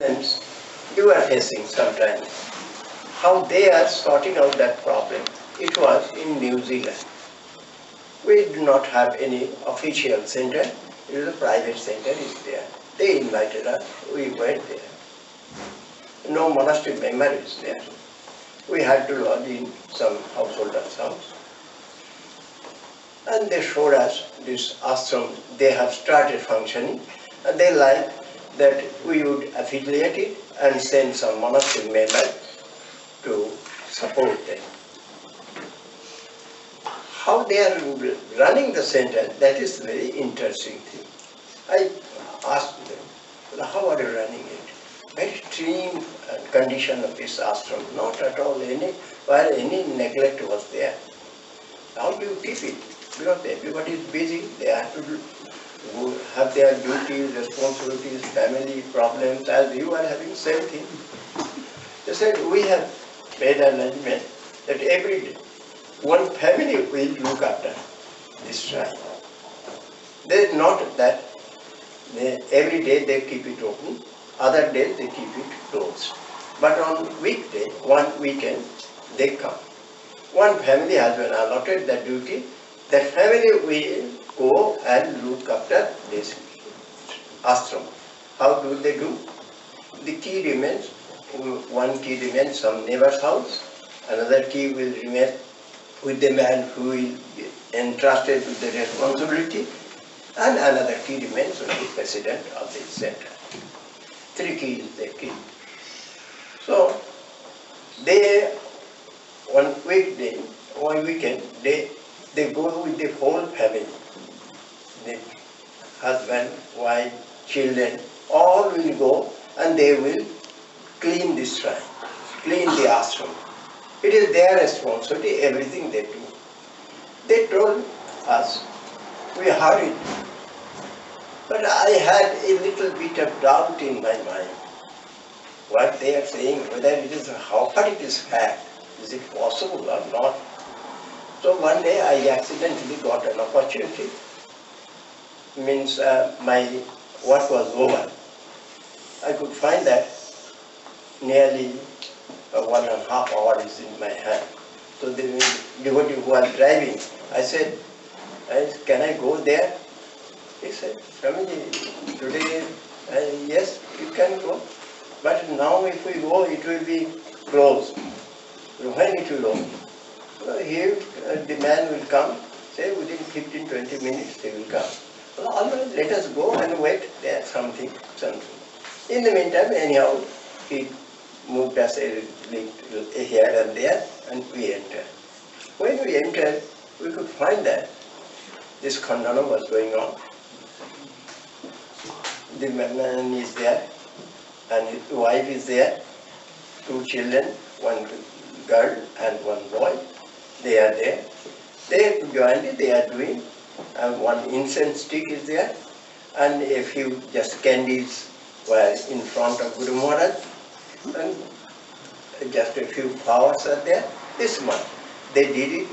problems you are facing sometimes. How they are sorting out that problem. It was in New Zealand. We do not have any official center. It is a private center is there. They invited us. We went there. No monastic member is there. We had to lodge in some householder's house. And they showed us this ashram. They have started functioning, and they like that we would affiliate it and send some monastic member to support them. How they are running the center, that is very interesting thing. I asked them, how are you running it? Very extreme condition of this ashram, not at all any neglect was there. How do you keep it? Because everybody is busy, they have to have their duties, responsibilities, family problems, as you are having same thing. They said, we have made an arrangement that every day, one family will look after this shrine. There is not that every day they keep it open, other days they keep it closed. But on weekday, one weekend, they come. One family has been allotted that duty. That family will go and look after this ashram. How do they do? The key remains, one key remains some neighbor's house, another key will remain with the man who will be entrusted with the responsibility, and another key remains with the president of the center. 3 keys they keep. So, they, one weekend, they go with the whole family. The husband, wife, children, all will go and they will clean this shrine, clean the ashram. It is their responsibility, everything they do. They told us, we heard it. But I had a little bit of doubt in my mind. What they are saying, whether it is, how far it is fact, is it possible or not? So one day I accidentally got an opportunity. Means my work was over. I could find that nearly 1.5 hours in my hand. So the devotee who was driving, I said, can I go there? He said, Swamiji, today, yes, you can go. But now if we go, it will be closed. When it will open? Here, the man will come, say within 15-20 minutes he will come. Well, all right, let us go and wait there, something. In the meantime, anyhow, he moved us a little here and there, and we entered. When we entered, we could find that this khandana was going on. The man is there, and his wife is there, 2 children, 1 girl and 1 boy. They are there. They joined it, they are doing. 1 incense stick is there, and a few just candies were in front of Guru Maharaj, and just a few flowers are there. This much. They did it,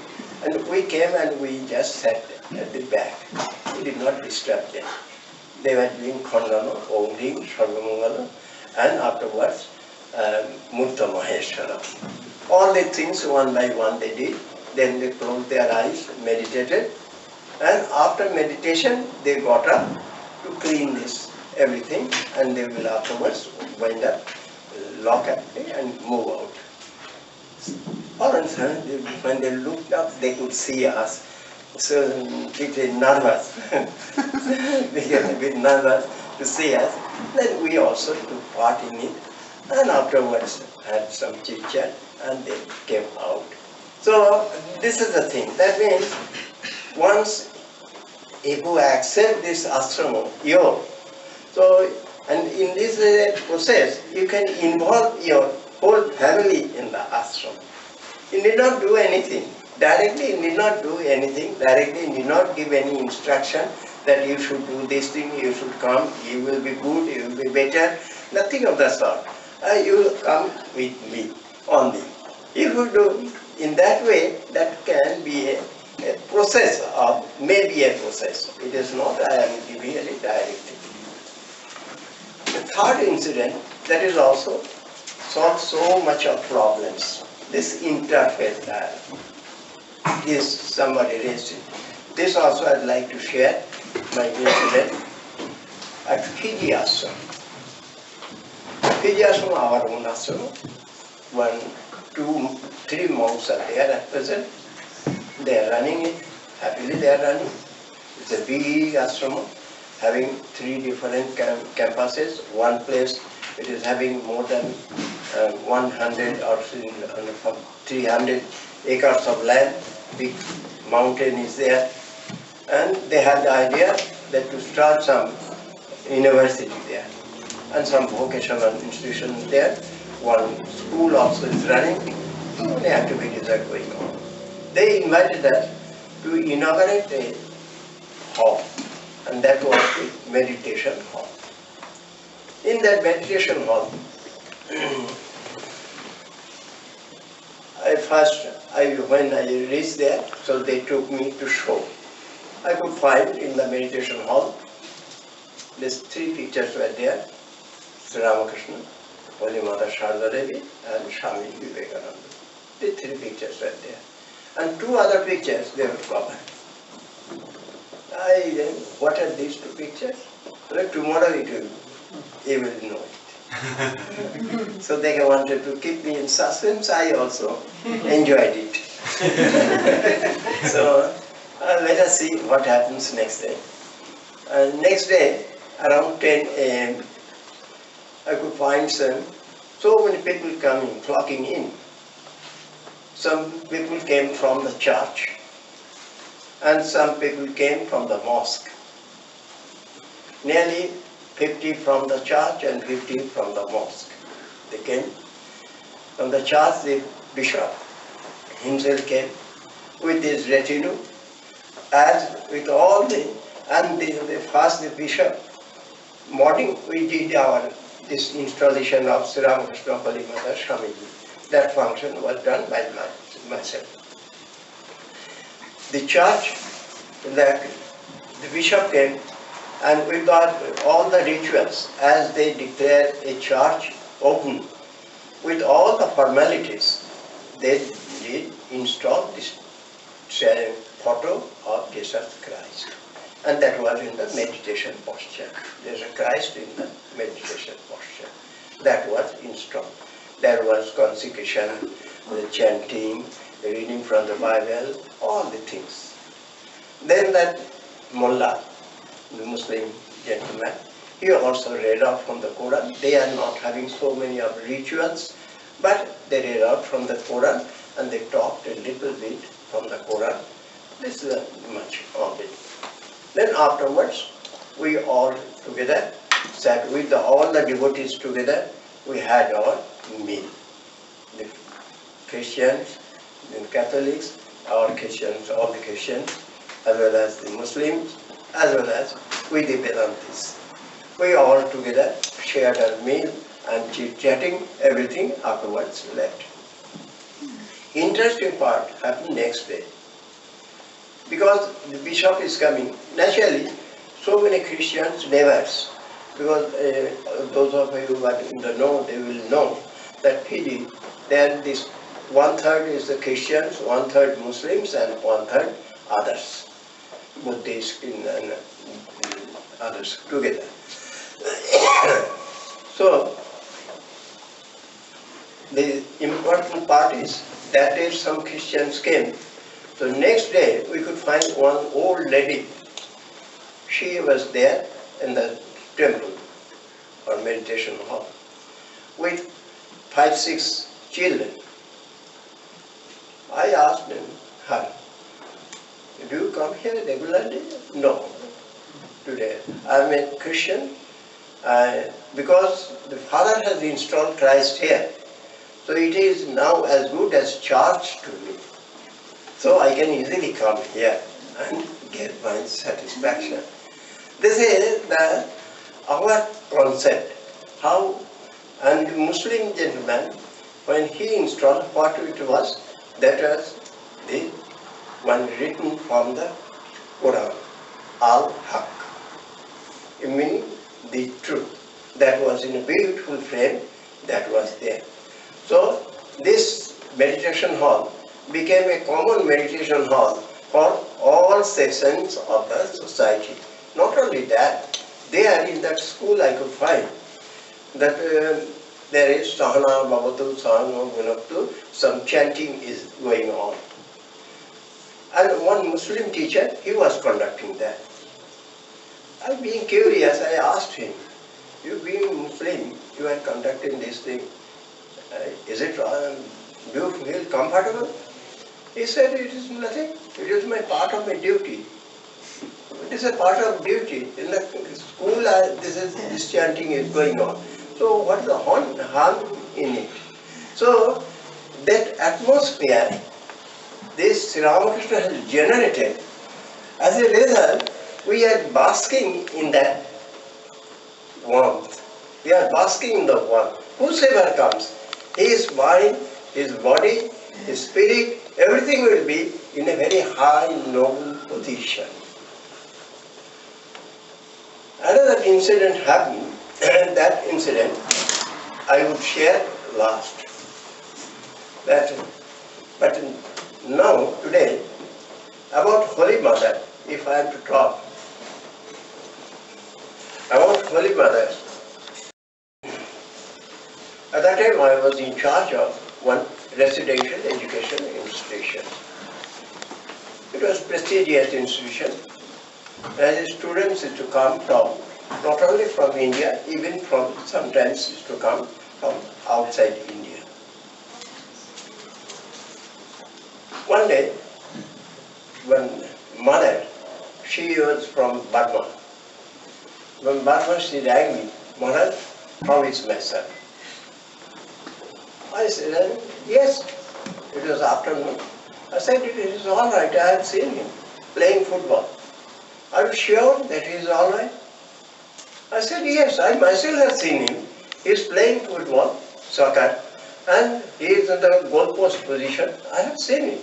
and we came and we just sat at the back. We did not disturb them. They were doing Khandana, Om Ring, Sarvamangala, and afterwards Murta Maheshwara. All the things one by one they did. Then they closed their eyes, meditated, and after meditation they got up to clean this everything, and they will afterwards wind up, lock up and move out. All of a sudden, when they looked up, they could see us. So a bit nervous, became a bit nervous to see us. Then we also took part in it, and afterwards had some chit chat, and they came out. So this is the thing. That means once if you accept this ashram, so and in this process you can involve your whole family in the ashram. You need not do anything. Directly you need not do anything. Directly you need not give any instruction that you should do this thing, you should come, you will be good, you will be better. Nothing of the sort. You will come with me only. If you do in that way, that can be a process or maybe a process. It is not I am giving any directive. The third incident That is also solves so much of problems. This interfaith is somebody raised it. This also I'd like to share my incident at Fiji Ashram. Fiji Ashram, our own ashram. 1, 2, 3 monks are there at present. They are running it. Happily they are running. It's a big ashram having 3 different campuses. One place it is having more than 100 or 300 acres of land. Big mountain is there. And they had the idea that to start some university there and some vocational institution there. One school also is running. So many activities are going on. They invited us to inaugurate a hall, and that was the meditation hall. In that meditation hall, when I reached there, so they took me to show. I could find in the meditation hall, these 3 pictures were there: Sri Ramakrishna, Holy Mother Sarda Devi, and Swami Vivekananda. The 3 pictures were there. And 2 other pictures they were covered. What are these 2 pictures? Well, tomorrow you will know it. So they wanted to keep me in suspense. I also enjoyed it. So let us see what happens next day. Next day, around 10 a.m., I could find so many people coming, flocking in. Some people came from the church, and some people came from the mosque. Nearly 50 from the church and 50 from the mosque. They came. From the church, the bishop himself came with his retinue, as with all the bishop. Morning we did this installation of Sri Ramakrishna Holy Mother Swamiji. That function was done by myself. The church, the bishop came, and we got all the rituals as they declare a church open. With all the formalities, they did install this photo of Jesus Christ. And that was in the meditation posture. There's a Christ in the meditation posture. That was installed. There was consecration, the chanting, the reading from the Bible, all the things. Then that mullah, the Muslim gentleman, he also read out from the Quran. They are not having so many of rituals, but they read out from the Quran and they talked a little bit from the Quran. This is much of it. Then afterwards, we all together sat with all the devotees together. We had our meal. The Christians, the Catholics, our Christians, all the Christians, as well as the Muslims, as well as with the Vedantis. We all together shared our meal and chit-chatting, everything afterwards left. Interesting part happened next day. Because the bishop is coming, naturally, so many Christians, neighbors, because those of you who are in the know, they will know that Fiji, there this 1/3 is the Christians, 1/3 Muslims, and 1/3 others, Buddhists and others together. So, the important part is that day some Christians came. So next day we could find one old lady. She was there in the temple or meditation hall with 5, 6 children. I asked her, do you come here regularly? No, today. I'm a Christian because the Father has installed Christ here. So it is now as good as church to me. So I can easily come here and get my satisfaction. This is our concept. How, and the Muslim gentleman, when he installed what it was, that was the one written from the Quran, Al-Haq, meaning the truth. that was in a beautiful frame that was there. So this meditation hall became a common meditation hall for all sections of the society. Not only that, there in that school I could find that there is Sahana Bhavatu Sahana Gunaptu, some chanting is going on. And one Muslim teacher, he was conducting that. I being curious, I asked him, you being Muslim, you are conducting this thing. Is it, do you feel comfortable? He said, it is nothing. It is my part of my duty. It is a part of duty. In the school, this chanting is going on. So what is the harm in it? So that atmosphere, this Sri Ramakrishna has generated. As a result, we are basking in that warmth. We are basking in the warmth. Whosoever comes, his mind, his body, his spirit, everything will be in a very high, noble position. Another incident happened, and that incident I would share last. But now, today, about Holy Mother, if I am to talk about Holy Mother, at that time I was in charge of one residential education institution. It was a prestigious institution. As students used to come from, not only from India, even from, sometimes used to come from outside India. One day, one mother, she was from Burma. From Burma, she rang me, Maharaj, how is my son? I said, yes, it was afternoon. I said, it is all right, I have seen him playing football. Are you sure that he is all right? I said, yes, I myself have seen him. He is playing football, soccer, and he is in the goalpost position. I have seen him.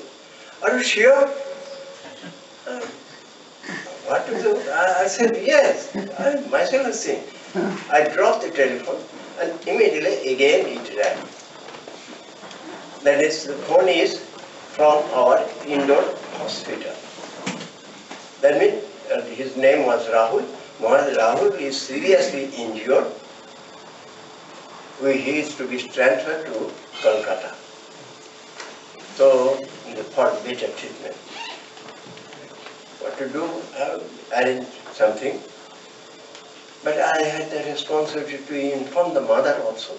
Are you sure? What to do? I said, yes, I myself have seen. I dropped the telephone and immediately again it rang. That is, the phone is from our indoor hospital. That means his name was Rahul. Maharaj Rahul is seriously injured. He is to be transferred to Kolkata. So, for better treatment. What to do? Arrange something. But I had the responsibility to inform the mother also.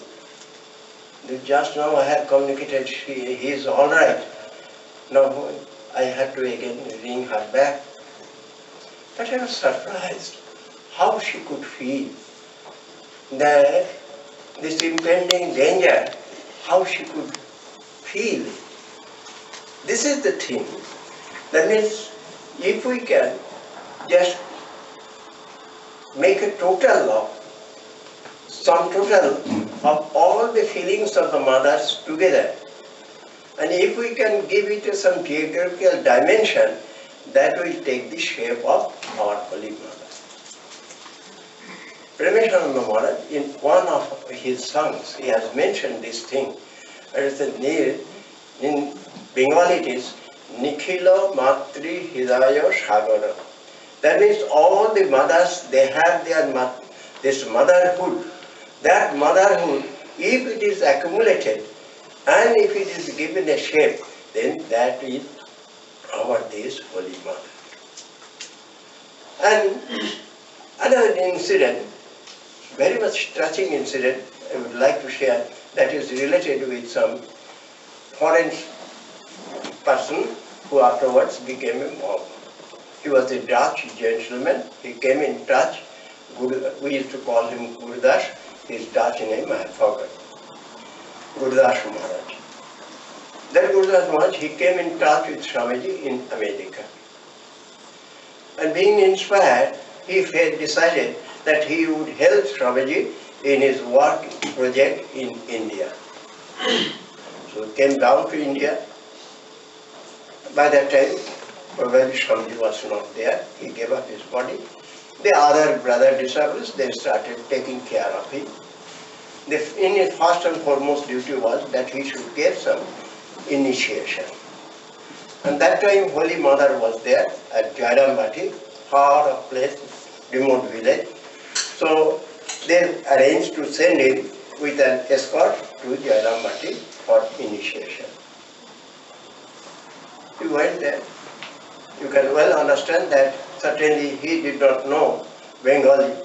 Just now I have communicated, he is all right. Now I had to again ring her back. But I was surprised how she could feel that this impending danger, how she could feel. This is the thing. That means if we can just make a total sum total of all the feelings of the mothers together, and if we can give it some geographical dimension, that will take the shape of our Holy Mother. Premeshanandaji Maharaj, in one of his songs, he has mentioned this thing. In Bengali it is Nikhilo Matri Hidaya Sagara. That means all the mothers, they have this motherhood. That motherhood, if it is accumulated and if it is given a shape, then that is our this Holy Mother. And another incident, very much touching incident, I would like to share, that is related with some foreign person who afterwards became a monk. He was a Dutch gentleman. He came in touch. We used to call him Gurudas. His Dutch name I have forgotten. Gurudas Maharaj. That Gurudas Maharaj, he came in touch with Swamiji in America. And being inspired, he decided that he would help Swamiji in his work project in India. So he came down to India. By that time, probably Swamiji was not there. He gave up his body. The other brother disciples, they started taking care of him. In his first and foremost duty was that he should get some initiation. And that time Holy Mother was there at Jairambati, far off place, remote village. So they arranged to send him with an escort to Jairambati for initiation. He went there. You can well understand that certainly he did not know Bengali,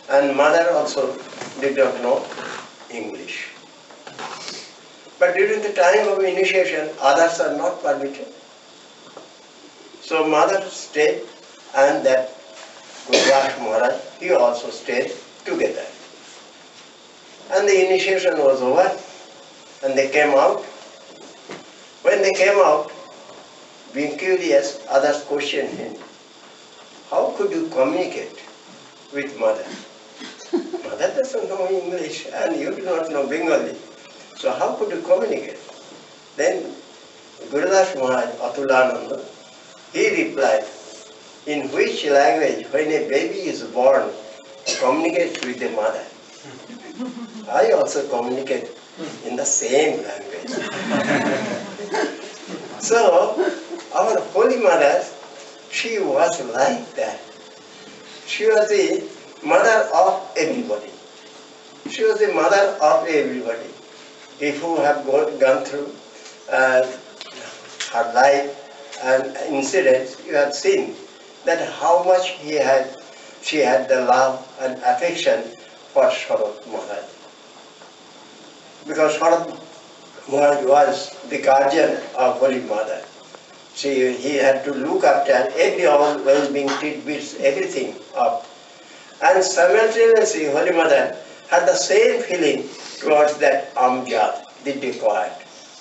and mother also did not know English. But during the time of initiation, others are not permitted. So mother stayed, and that Deoghar Maharaj, he also stayed together. And the initiation was over, and they came out. When they came out, being curious, others questioned him, how could you communicate with mother? Mother doesn't know English and you do not know Bengali. So how could you communicate? Then Gurudas Maharaj, Atulananda, he replied, in which language, when a baby is born, communicates with the mother? I also communicate in the same language. So, our Holy Mother, she was like that. She was the mother of everybody. She was the mother of everybody. If you have gone through her life and incidents, you have seen that how much she had the love and affection for Sarada Maharaj. Because Sarada Maharaj was the guardian of Holy Mother. He had to look after every well-being, tidbits, everything up. And simultaneously, Holy Mother had the same feeling towards that Amjad, the dacoit,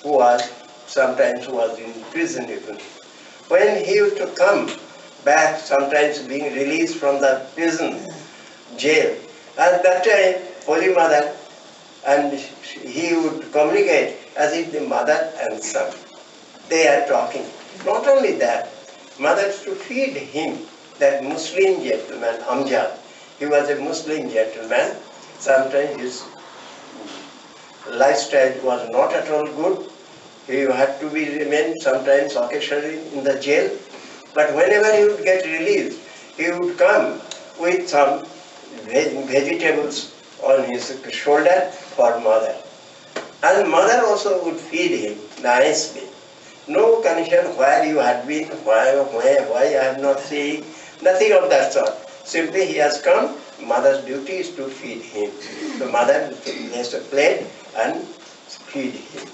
who was in prison even. When he used to come back, sometimes being released from the prison, jail, at that time, Holy Mother and he would communicate as if the mother and son, they are talking. Not only that, mother used to feed him, that Muslim gentleman, Amjad. He was a Muslim gentleman. Sometimes his lifestyle was not at all good. He had to remain sometimes occasionally in the jail. But whenever he would get released, he would come with some vegetables on his shoulder for mother. And mother also would feed him nicely. No condition where you had been, why I have not seen, nothing of that sort. Simply he has come, mother's duty is to feed him. So mother has to plate and feed him.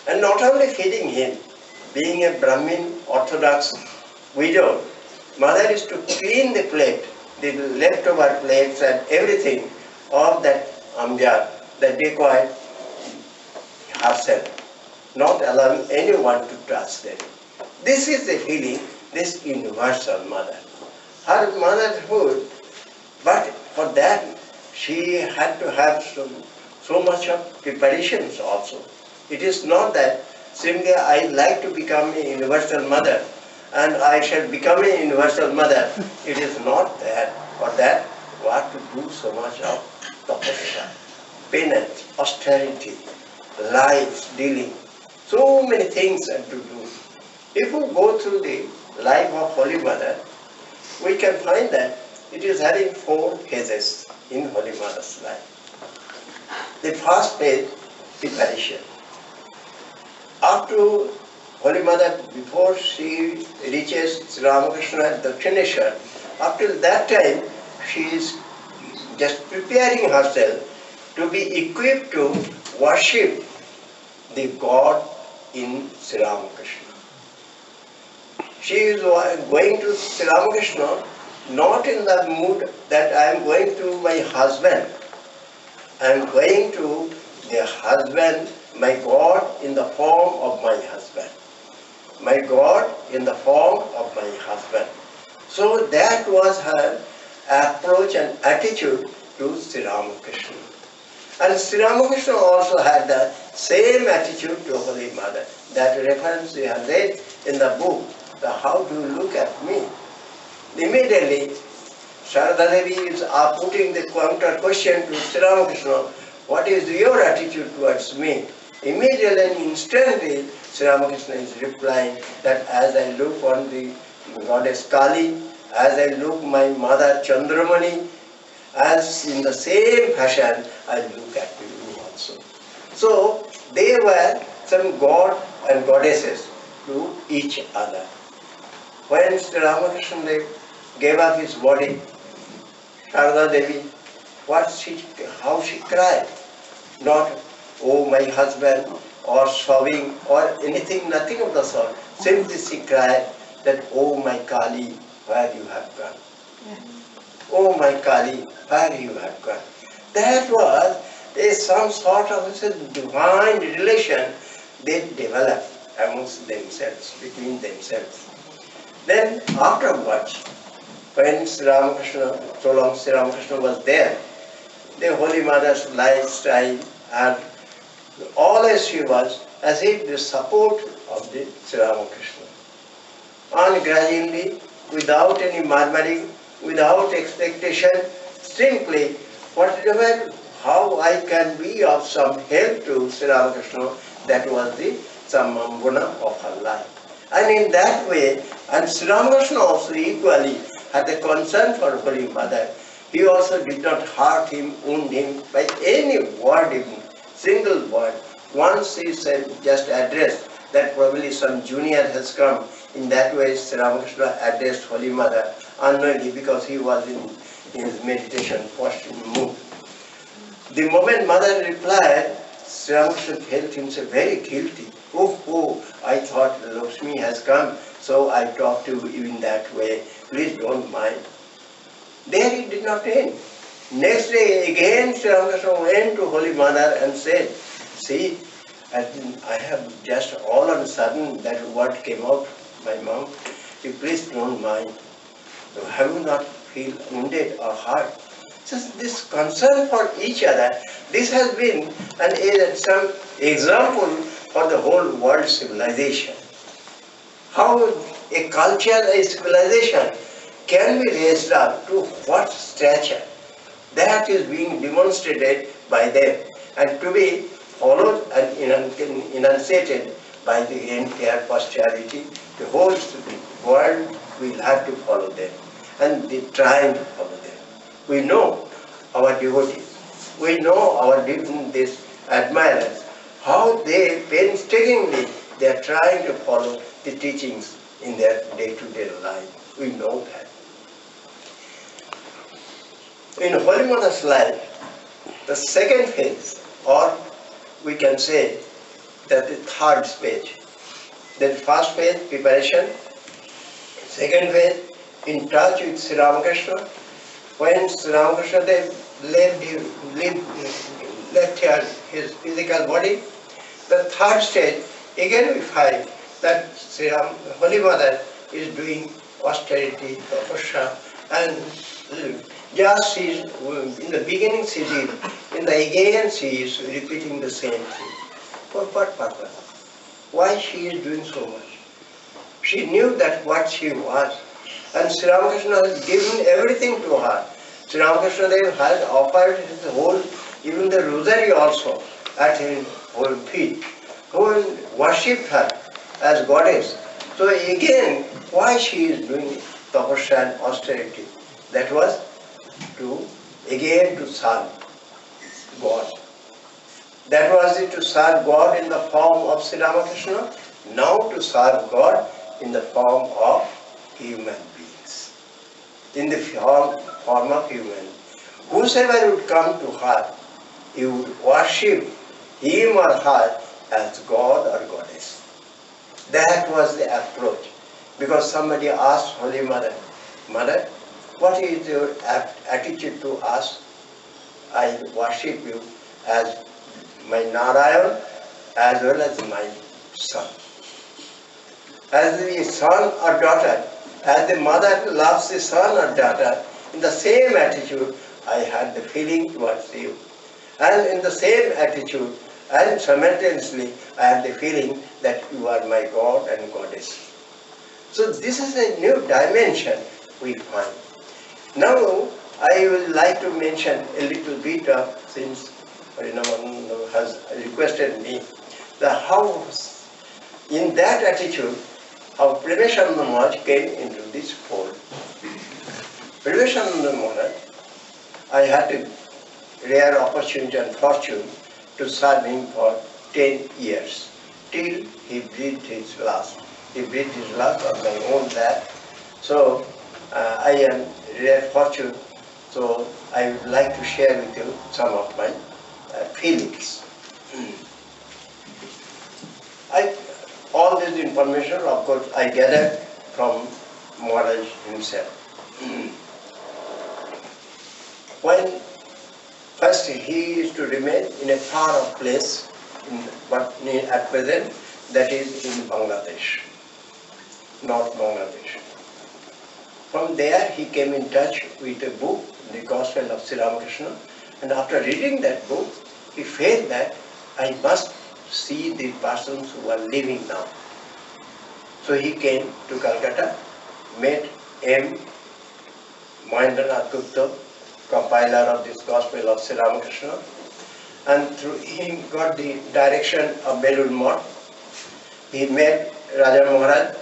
And not only feeding him, being a Brahmin Orthodox widow, mother is to clean the plate, the leftover plates and everything of that Amjad, the dacoit herself, not allowing anyone to touch them. This is the feeling, this universal mother. Her motherhood, but for that she had to have so much of preparations also. It is not that simply I like to become a universal mother and I shall become a universal mother. It is not that. For that, what to do so much of tapasya, penance, austerity, life dealing. So many things are to do. If we go through the life of Holy Mother, we can find that it is having 4 phases in Holy Mother's life. The first phase, preparation. Up to Holy Mother, before she reaches Sri Ramakrishna at Dakshineshwar, up till that time, she is just preparing herself to be equipped to worship the God in Sri Ramakrishna. She is going to Sri Ramakrishna not in the mood that I am going to my husband. I am going to the husband, my God in the form of my husband. My God in the form of my husband. So that was her approach and attitude to Sri Ramakrishna. And Sri Ramakrishna also had the same attitude to Holy Mother. That reference we have read in the book, the How Do You Look at Me? Immediately Sarada Devi is putting the counter question to Sri Ramakrishna, what is your attitude towards me? Immediately and instantly, Sri Ramakrishna is replying that as I look on the goddess Kali, as I look my mother Chandramani, as in the same fashion, I look at you also. So, they were some god and goddesses to each other. When Sri Ramakrishna gave up his body, Sarda Devi, how she cried. Not, oh my husband, or sobbing, or anything, nothing of the sort. Simply she cried that, oh my Kali, where you have gone. Oh my Kali, where you have gone. That was some sort of divine relation they developed amongst themselves, between themselves. Then afterwards, when Sri Ramakrishna, so long Sri Ramakrishna was there, the Holy Mother's lifestyle and always she was as if the support of the Sri Ramakrishna. And gradually, without any murmuring, without expectation, simply whatever, how I can be of some help to Sri Ramakrishna, that was the samambuna of her life. And in that way, and Sri Ramakrishna also equally had a concern for Holy Mother. He also did not hurt him, wound him by any word, even single word. Once he said, just addressed that probably some junior has come. In that way, Sri Ramakrishna addressed Holy Mother unknowingly because he was in his meditation, posture mood. The moment Mother replied, Sri Ramakrishna felt himself very guilty. Oh, I thought Lakshmi has come, so I talked to you in that way. Please don't mind. There it did not end. Next day again Sri Ramakrishna went to Holy Mother and said, see, I have just all of a sudden that word came out of my mouth. You please don't mind. Have you not feel wounded or hurt? Just this concern for each other, this has been some example for the whole world civilization. How a culture, a civilization can be raised up to what stature? That is being demonstrated by them and to be followed and enunciated by the entire posterity. The whole world will have to follow them and they trying to follow them. We know our devotees, we know our these admirers, how they painstakingly they are trying to follow the teachings in their day-to-day life. We know that. In Holy Mother's life, the second phase, or we can say that the third stage. The first phase, preparation. Second phase, in touch with Sri Ramakrishna. When Sri Ramakrishna left here his physical body, the third stage, again we find that Holy Mother is doing austerity, tapasya, and just she is, in the beginning she did, in the again she is repeating the same thing. For what purpose? Why she is doing so much? She knew that what she was, and Sri Ramakrishna has given everything to her. Sri Ramakrishna had offered his whole, even the rosary also, at his whole feet, who worshipped her as goddess. So again, why she is doing tapasya and austerity? That was to serve God. That was it, to serve God in the form of Sri Ramakrishna, now to serve God in the form of human beings. In the form of human. Whosoever would come to her, he would worship him or her as God or Goddess. That was the approach. Because somebody asked Holy Mother, Mother, what is your attitude to us? I worship you as my Narayan as well as my son. As the son or daughter, as the mother loves the son or daughter, in the same attitude I had the feeling towards you. And in the same attitude and simultaneously I had the feeling that you are my God and Goddess. So this is a new dimension we find. Now, I would like to mention a little bit of, since Harinama has requested me, the how, in that attitude, how Premeshanandaji came into this fold. Premeshanandaji, I had a rare opportunity and fortune to serve him for 10 years, till he breathed his last. He breathed his last on my own lap. So, I am rare fortune, so I would like to share with you some of my feelings. All this information, of course, I gathered from Maharaj himself. When first he is to remain in a far-off place, but at present that is in Bangladesh, North Bangladesh. From there he came in touch with a book, The Gospel of Sri Ramakrishna, and after reading that book, he felt that I must see the persons who are living now. So he came to Calcutta, met M. Mahendranath Gupta, compiler of this Gospel of Sri Ramakrishna, and through him got the direction of Belur Math. He met Raja Maharaj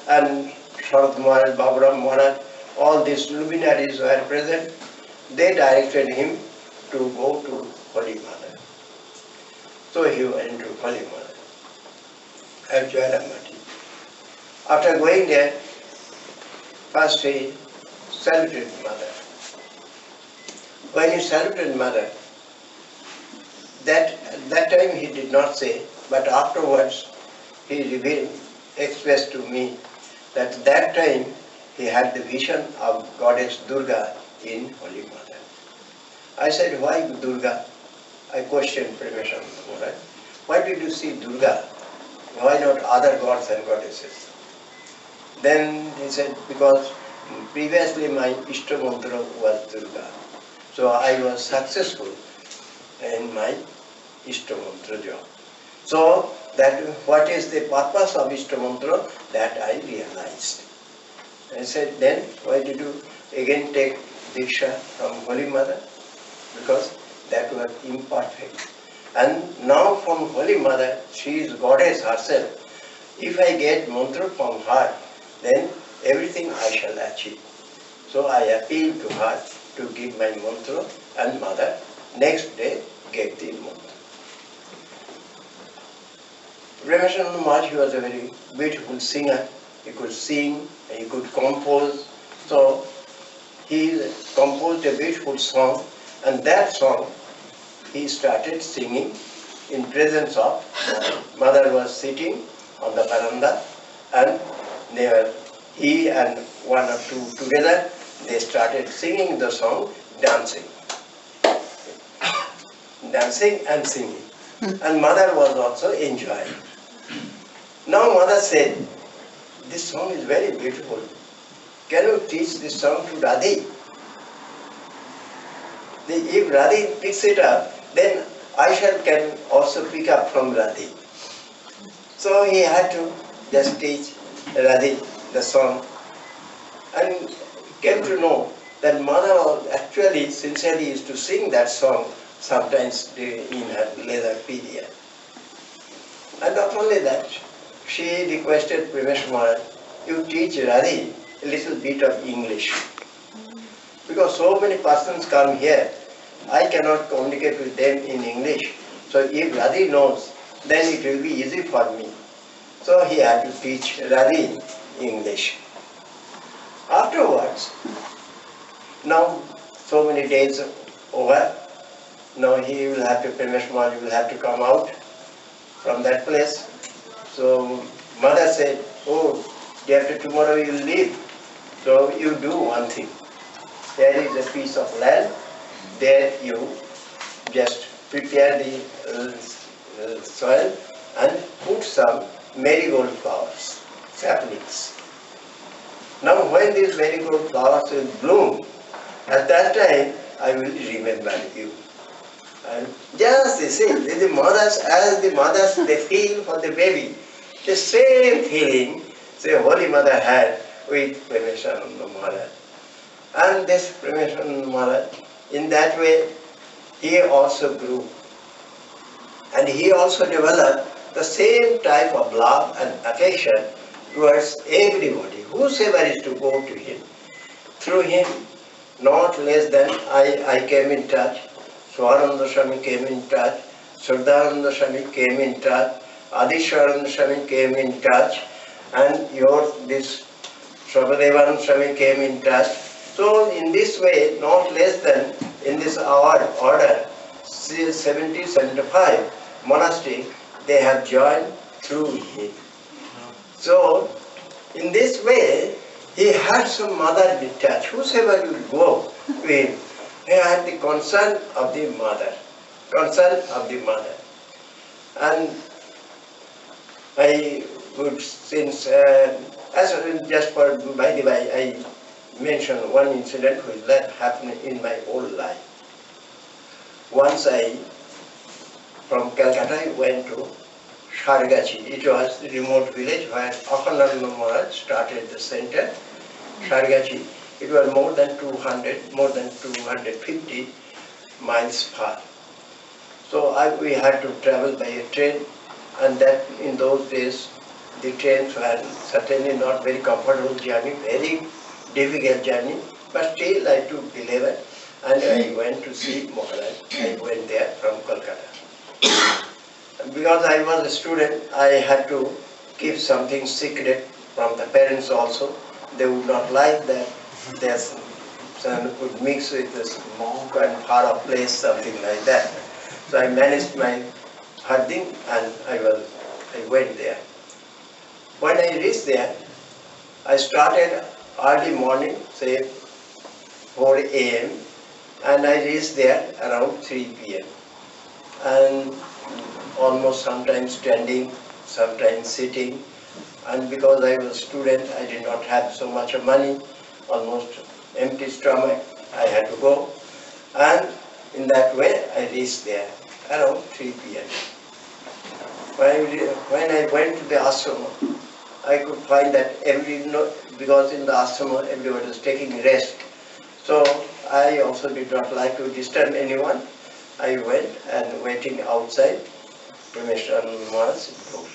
and Sarda Maharaj, Baburam Maharaj, all these luminaries were present. They directed him to go to Holy Mother. So he went to Holy Mother at Jairamati. After going there, first he saluted Mother. When he saluted Mother, that time he did not say, but afterwards he expressed to me that time he had the vision of Goddess Durga in Holy Mother. I said, why Durga? I questioned Premeshanandaji. Why did you see Durga? Why not other gods and goddesses? Then he said, because previously my Ishta mantra was Durga. So I was successful in my Ishta mantra job. So that what is the purpose of Ishta mantra, that I realized. I said, then why did you again take Diksha from Holy Mother? Because that was imperfect. And now from Holy Mother, she is Goddess herself. If I get mantra from her, then everything I shall achieve. So I appealed to her to give my mantra, and Mother next day gave the mantra. Premeshanandaji was a very beautiful singer. He could sing, he could compose. So he composed a beautiful song, and that song he started singing in presence of Mother. Mother was sitting on the veranda, and he and one or two together, they started singing the song, dancing. Dancing and singing. And Mother was also enjoying. Now Mother said, this song is very beautiful. Can you teach this song to Radhi? If Radhi picks it up, then I can also pick up from Radhi. So he had to just teach Radhi the song, and came to know that Mother actually sincerely used to sing that song sometimes in her later period. And not only that, she requested Premeshanandaji, you teach Radhi a little bit of English. Because so many persons come here, I cannot communicate with them in English. So if Radhi knows, then it will be easy for me. So he had to teach Radhi English. Afterwards, now so many days over, now he will have to, Premeshanandaji will have to come out from that place. So Mother said, oh, day after tomorrow you will leave. So you do one thing. There is a piece of land, there you just prepare the soil and put some marigold flowers, saplings. Now when these marigold flowers will bloom, at that time I will remember you. And just the same, the mothers, as the mothers, they feel for the baby, the same feeling the Holy Mother had with Premeshanandaji Maharaj. And this Premeshanandaji Maharaj, in that way, he also grew. And he also developed the same type of love and affection towards everybody, whosoever is to go to him. Through him, not less than I came in touch, Swahananda Swami came in touch, Suhitananda Swami came in touch, Adishwarananda Swami came in touch, and this Swapadevananda Swami came in touch. So in this way, not less than in this order, 70-75 monastery, they have joined through him. So in this way, he had some motherly touch. Whosoever will go to him, he had the concern of the mother. And I would, since, by the way, I mentioned one incident which happened in my old life. Once from Calcutta, I went to Shargachi. It was the remote village where Akhandananda Maharaj started the center. Shargachi. It was more than 250 miles far. So we had to travel by a train, and that in those days the trains were certainly not very comfortable journey, very difficult journey, but still I took the lever and I went to see Maharaj. I went there from Kolkata. Because I was a student, I had to keep something secret from the parents also. They would not like that their son would mix with this monk and far off place, something like that. So I managed my herding and I went there. When I reached there, I started early morning, say 4 a.m. and I reached there around 3 p.m. and almost sometimes standing, sometimes sitting, and because I was a student, I did not have so much of money, almost empty stomach, I had to go, and in that way I reached there around 3 p.m. When I went to the ashrama, I could find that because in the ashrama everybody was taking rest, so I also did not like to disturb anyone. I went and waiting outside Premeshanandaji Maharaj's door.